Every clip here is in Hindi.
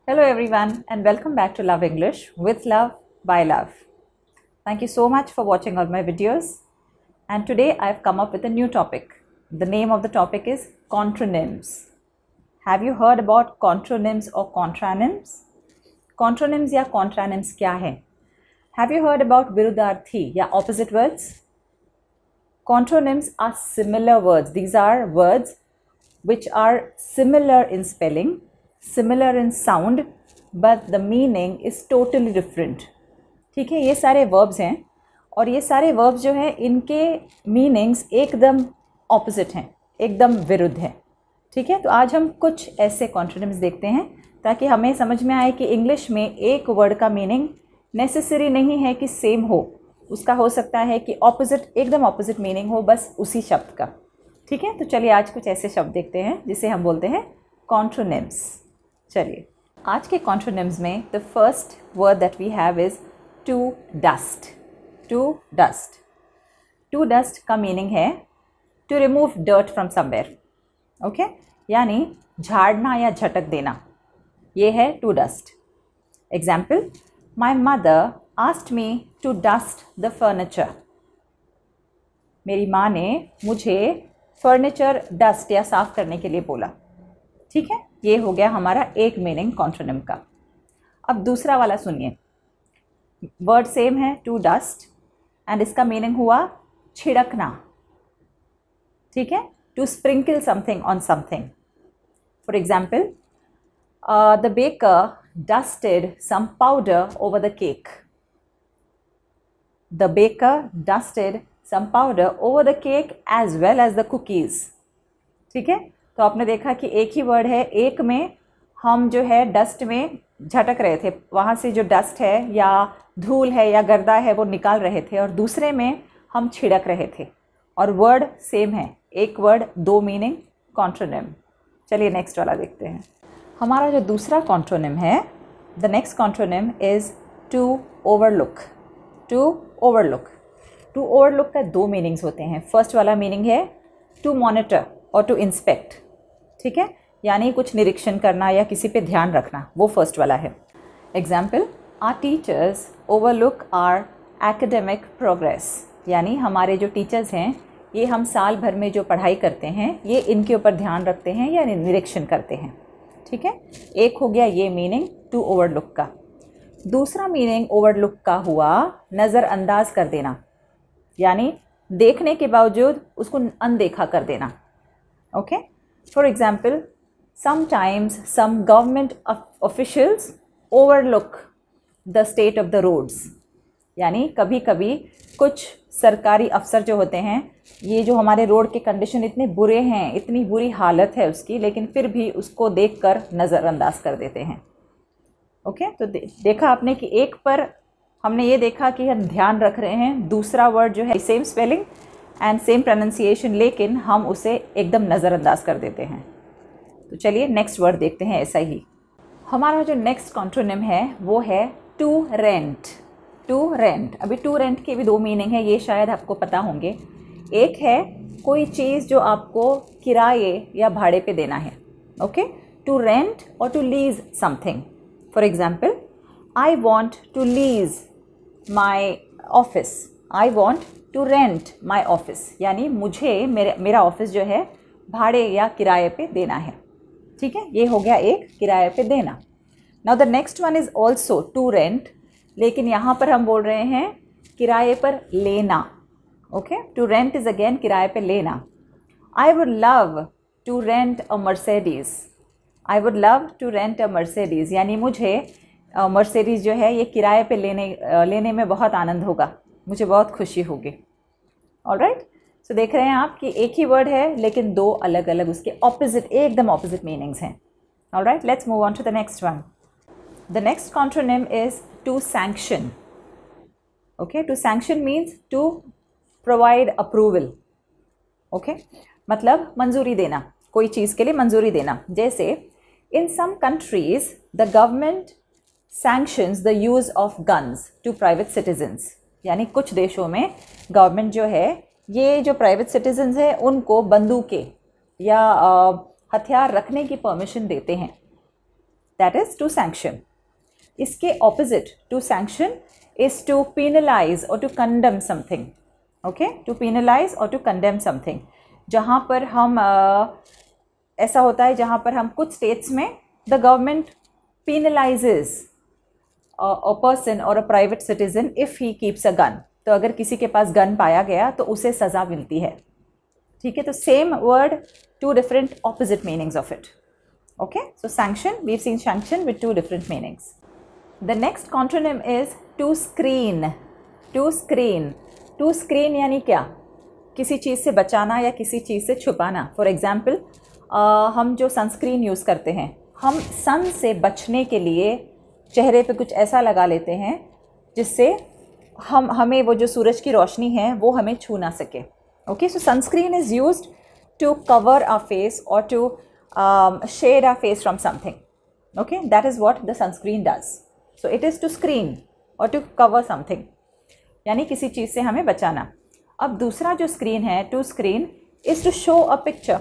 Hello everyone and welcome back to Love English with Love by Love. Thank you so much for watching all my videos, and today I've come up with a new topic. The name of the topic is contronyms. Have you heard about contronyms or contronyms? Contronyms या contronyms क्या है? Have you heard about विरुद्धार्थी या opposite words? Contronyms are similar words. These are words which are similar in spelling, similar in sound, but the meaning is totally different. ठीक है, ये सारे verbs हैं और ये सारे verbs जो हैं इनके meanings एकदम opposite हैं, एकदम विरुद्ध हैं. ठीक है, तो आज हम कुछ ऐसे contronyms देखते हैं ताकि हमें समझ में आए कि इंग्लिश में एक वर्ड का मीनिंग नेसेसरी नहीं है कि सेम हो. उसका हो सकता है कि ऑपोजिट, एकदम ऑपोजिट मीनिंग हो बस उसी शब्द का. ठीक है, तो चलिए आज कुछ ऐसे शब्द देखते हैं जिसे हम बोलते हैं कॉन्ट्रोनिम्स. चलिए, आज के कॉन्ट्रोनिम्स में the first word that we have is to dust. To dust. To dust का मीनिंग है to remove dirt from somewhere. Okay, यानी झाड़ना या झटक देना, ये है to dust. Example, my mother asked me to dust the furniture. मेरी माँ ने मुझे फर्नीचर डस्ट या साफ़ करने के लिए बोला. ठीक है, ये हो गया हमारा एक मीनिंग कॉन्ट्रोनिम का. अब दूसरा वाला सुनिए. वर्ड सेम है टू डस्ट एंड इसका मीनिंग हुआ छिड़कना. ठीक है, to sprinkle something on something. For example, the baker dusted some powder over the cake. The baker dusted some powder over the cake as well as the cookies. ठीक है, तो आपने देखा कि एक ही वर्ड है. एक में हम जो है डस्ट में झटक रहे थे, वहाँ से जो डस्ट है या धूल है या गर्दा है वो निकाल रहे थे, और दूसरे में हम छिड़क रहे थे और वर्ड सेम है. एक वर्ड दो मीनिंग, कॉन्ट्रोनिम. चलिए नेक्स्ट वाला देखते हैं. हमारा जो दूसरा कॉन्ट्रोनिम है, the next contronym is to overlook. To overlook. To overlook का दो मीनिंग्स होते हैं. फर्स्ट वाला मीनिंग है टू मॉनिटर और टू इंस्पेक्ट. ठीक है, यानी कुछ निरीक्षण करना या किसी पे ध्यान रखना, वो फर्स्ट वाला है. Example, our teachers overlook our academic progress. यानी हमारे जो टीचर्स हैं ये हम साल भर में जो पढ़ाई करते हैं ये इनके ऊपर ध्यान रखते हैं या निरीक्षण करते हैं. ठीक है, एक हो गया ये मीनिंग टू ओवरलुक का. दूसरा मीनिंग ओवरलुक का हुआ नज़रअंदाज कर देना, यानी देखने के बावजूद उसको अनदेखा कर देना. Okay, for example, sometimes some government officials overlook the state of the roads. यानी कभी कभी कुछ सरकारी अफसर जो होते हैं, ये जो हमारे रोड के कंडीशन इतने बुरे हैं, इतनी बुरी हालत है उसकी, लेकिन फिर भी उसको देखकर नज़रअंदाज कर देते हैं. ओके, तो देखा आपने कि एक पर हमने ये देखा कि हम ध्यान रख रहे हैं, दूसरा वर्ड जो है same spelling and same pronunciation, लेकिन हम उसे एकदम नज़रअंदाज कर देते हैं. तो चलिए नेक्स्ट वर्ड देखते हैं ऐसा ही. हमारा जो नेक्स्ट कॉन्ट्रोनिम है वो है टू रेंट. To rent. अभी टू रेंट के भी दो मीनिंग है, ये शायद आपको पता होंगे. एक है कोई चीज़ जो आपको किराए या भाड़े पे देना है. ओके, टू रेंट और to lease something. For example, I want to lease my office. I want to rent my office, यानी मुझे मेरा ऑफिस जो है भाड़े या किराए पे देना है. ठीक है, ये हो गया एक किराए पे देना. Now the next one is also to rent, लेकिन यहाँ पर हम बोल रहे हैं किराए पर लेना. Okay, to rent is again किराए पे लेना. I would love to rent a Mercedes. I would love to rent a Mercedes, यानी मुझे मर्सिडीज़ जो है ये किराए पे लेने में बहुत आनंद होगा, मुझे बहुत खुशी होगी. ऑलराइट, सो देख रहे हैं आप कि एक ही वर्ड है लेकिन दो अलग अलग उसके ऑपोजिट, एकदम ऑपोजिट मीनिंग्स हैं. Alright, let's move on to the next one. The next contronym is to sanction. Okay, to sanction means to provide approval. Okay, मतलब मंजूरी देना, कोई चीज़ के लिए मंजूरी देना. जैसे in some countries the government sanctions the use of guns to private citizens. यानी कुछ देशों में गवर्नमेंट जो है ये जो प्राइवेट सिटीजन्स हैं उनको बंदूकें या हथियार रखने की परमिशन देते हैं. That is to sanction. इसके opposite to sanction is to penalise और to condemn something. Okay, to penalise और टू कंडेम समथिंग, जहाँ पर हम ऐसा होता है जहाँ पर हम कुछ स्टेट्स में द गवर्नमेंट पेनलाइजेज अ पर्सन और a private citizen if he keeps a gun. तो अगर किसी के पास गन पाया गया तो उसे सज़ा मिलती है। ठीक है, तो same word, two different opposite meanings of it. Okay, so sanction, we have seen sanction with two different meanings. The next contronym is to screen. To screen, to screen यानी क्या? किसी चीज़ से बचाना या किसी चीज़ से छुपाना। फॉर एग्जाम्पल, हम जो सनस्क्रीन यूज़ करते हैं, हम सन से बचने के लिए चेहरे पे कुछ ऐसा लगा लेते हैं जिससे हमें वो जो सूरज की रोशनी है वो हमें छू ना सके। Okay, so sunscreen is used to cover our face और to shade our face from something. Okay, that is what the sunscreen does. So it is to screen or to cover something, यानी किसी चीज़ से हमें बचाना। अब दूसरा जो स्क्रीन है, to screen, is to show a picture.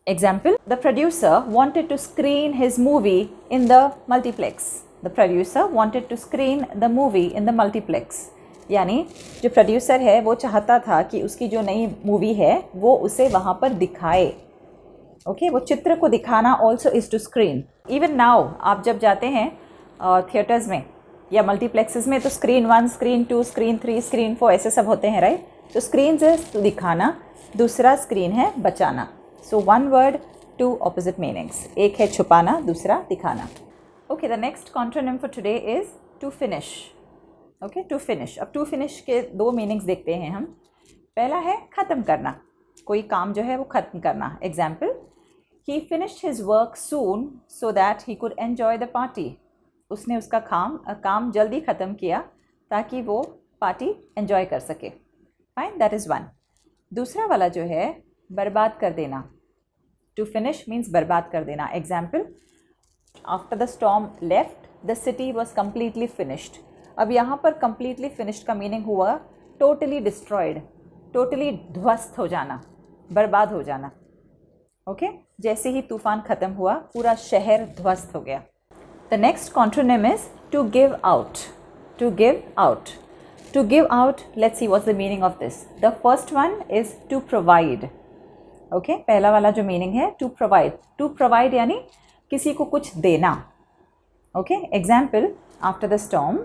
Example, the producer wanted to screen his movie in the multiplex. The producer wanted to screen the movie in the multiplex. यानी जो प्रोड्यूसर है वो चाहता था कि उसकी जो नई मूवी है वो उसे वहाँ पर दिखाए। ओके, वो चित्र को दिखाना also is to screen. Even now आप जब जाते हैं थिएटर्स में या मल्टीप्लेक्सेस में, तो स्क्रीन 1, स्क्रीन 2, स्क्रीन 3, स्क्रीन 4 ऐसे सब होते हैं, राइट? तो स्क्रीन इज टू दिखाना, दूसरा स्क्रीन है बचाना। So one word, two opposite meanings, एक है छुपाना, दूसरा दिखाना। Okay, the next contronym for today is to finish. Okay, to finish. अब टू फिनिश के दो मीनिंग्स देखते हैं हम। पहला है ख़त्म करना, कोई काम जो है वो ख़त्म करना। Example, he finished his work soon so that he could enjoy the party. उसने उसका काम जल्दी ख़त्म किया ताकि वो पार्टी एंजॉय कर सके। Fine, that is one. दूसरा वाला जो है बर्बाद कर देना। टू फिनिश मीन्स बर्बाद कर देना। Example, after the storm left the city was completely finished. अब यहाँ पर कम्प्लीटली फिनिश्ड का मीनिंग हुआ टोटली डिस्ट्रॉयड, टोटली ध्वस्त हो जाना, बर्बाद हो जाना। ओके, जैसे ही तूफान ख़त्म हुआ पूरा शहर ध्वस्त हो गया। The next contronym is to give out. To give out, to give out, let's see what's the meaning of this. The first one is to provide. Okay, पहला वाला जो मीनिंग है टू प्रोवाइड। टू प्रोवाइड यानी किसी को कुछ देना। Okay, example, after the storm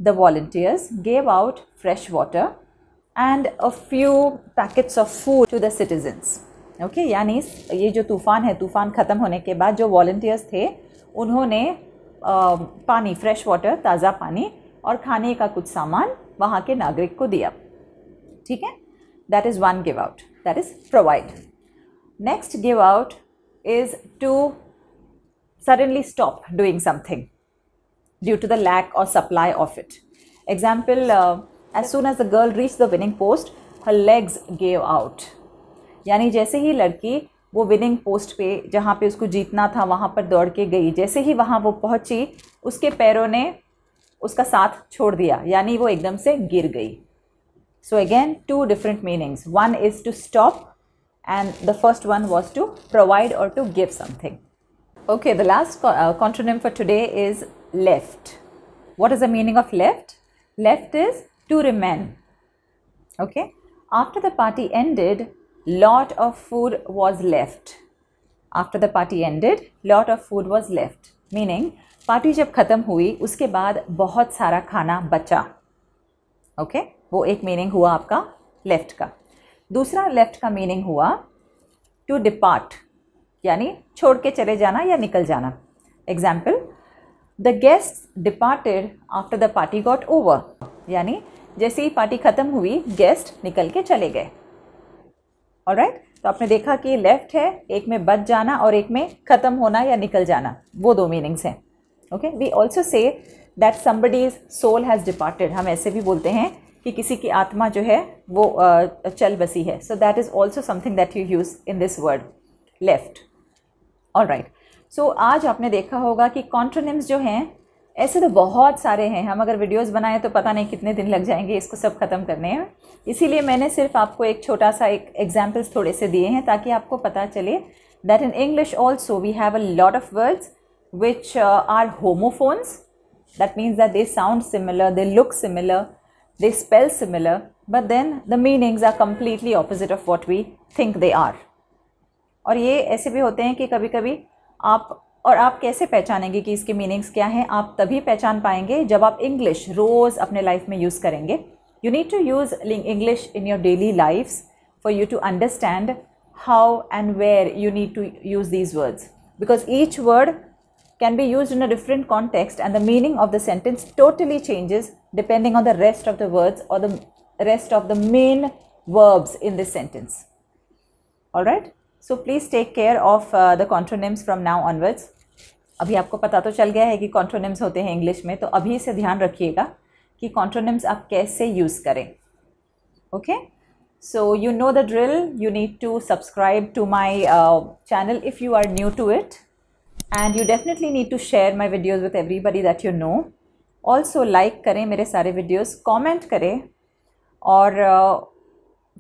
the volunteers gave out fresh water and a few packets of food to the citizens. Okay, यानी ये जो तूफ़ान है, तूफ़ान ख़त्म होने के बाद जो वॉलंटियर्स थे उन्होंने पानी, फ्रेश वाटर, ताज़ा पानी और खाने का कुछ सामान वहाँ के नागरिक को दिया। ठीक है, that is one give out, that is provide. Next give out is to suddenly stop doing something due to the lack और supply of it. Example, as soon as the girl reach the winning post her legs gave out. यानी जैसे ही लड़की वो विनिंग पोस्ट पे जहाँ पे उसको जीतना था वहाँ पर दौड़ के गई, जैसे ही वहाँ वो पहुँची उसके पैरों ने उसका साथ छोड़ दिया, यानी वो एकदम से गिर गई। So again two different meanings, one is to stop and the first one was to provide और to give something. Okay, the last contronym for today is left. What is the meaning of left? Left is to remain. Okay, after the party ended lot of food was left. After the party ended, lot of food was left. Meaning, party जब ख़त्म हुई उसके बाद बहुत सारा खाना बचा। ओके, वो एक मीनिंग हुआ आपका लेफ्ट का। दूसरा लेफ्ट का मीनिंग हुआ टू डिपार्ट, यानी छोड़ के चले जाना या निकल जाना। Example, the guests departed after the party got over. यानी जैसे ही पार्टी ख़त्म हुई गेस्ट निकल के चले गए। ऑलराइट, तो आपने देखा कि लेफ्ट है, एक में बच जाना और एक में ख़त्म होना या निकल जाना, वो दो मीनिंग्स हैं। Okay, we also say that somebody's soul has departed. हम ऐसे भी बोलते हैं कि किसी की आत्मा जो है वो चल बसी है। So that is also something that you use in this word left. Alright, सो आज आपने देखा होगा कि कॉन्ट्रोनिम्स जो हैं ऐसे तो बहुत सारे हैं, हम अगर वीडियोस बनाएं तो पता नहीं कितने दिन लग जाएंगे इसको सब ख़त्म करने में। इसीलिए मैंने सिर्फ आपको एक छोटा सा एक एग्जाम्पल्स थोड़े से दिए हैं ताकि आपको पता चले that in English also we have a lot of words which are homophones. That means that they sound similar, they look similar, they spell similar, but then the meanings are completely opposite of what we think they are. और ये ऐसे भी होते हैं कि कभी कभी आप कैसे पहचानेंगे कि इसके मीनिंग्स क्या हैं? आप तभी पहचान पाएंगे जब आप इंग्लिश रोज़ अपने लाइफ में यूज़ करेंगे. You need to use English in your daily lifes for you to understand how and where you need to use these words, because each word can be used in a different context and the meaning of the sentence totally changes depending on the rest of the words or the rest of the main verbs in this sentence. All right, so please take care of the contronyms from now onwards. अभी आपको पता तो चल गया है कि contronyms होते हैं इंग्लिश में, तो अभी से ध्यान रखिएगा कि contronyms आप कैसे यूज़ करें. Okay? So you know the drill. You need to subscribe to my channel if you are new to it, and you definitely need to share my videos with everybody that you know. Also like करें मेरे सारे videos, comment करें, और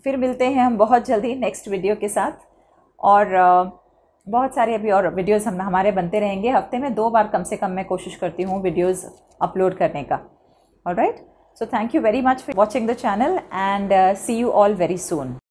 फिर मिलते हैं हम बहुत जल्दी नेक्स्ट वीडियो के साथ. और बहुत सारे अभी और वीडियोस हमारे बनते रहेंगे. हफ्ते में 2 बार कम से कम मैं कोशिश करती हूँ वीडियोस अपलोड करने का. Alright, so thank you very much for watching the channel, and see you all very soon.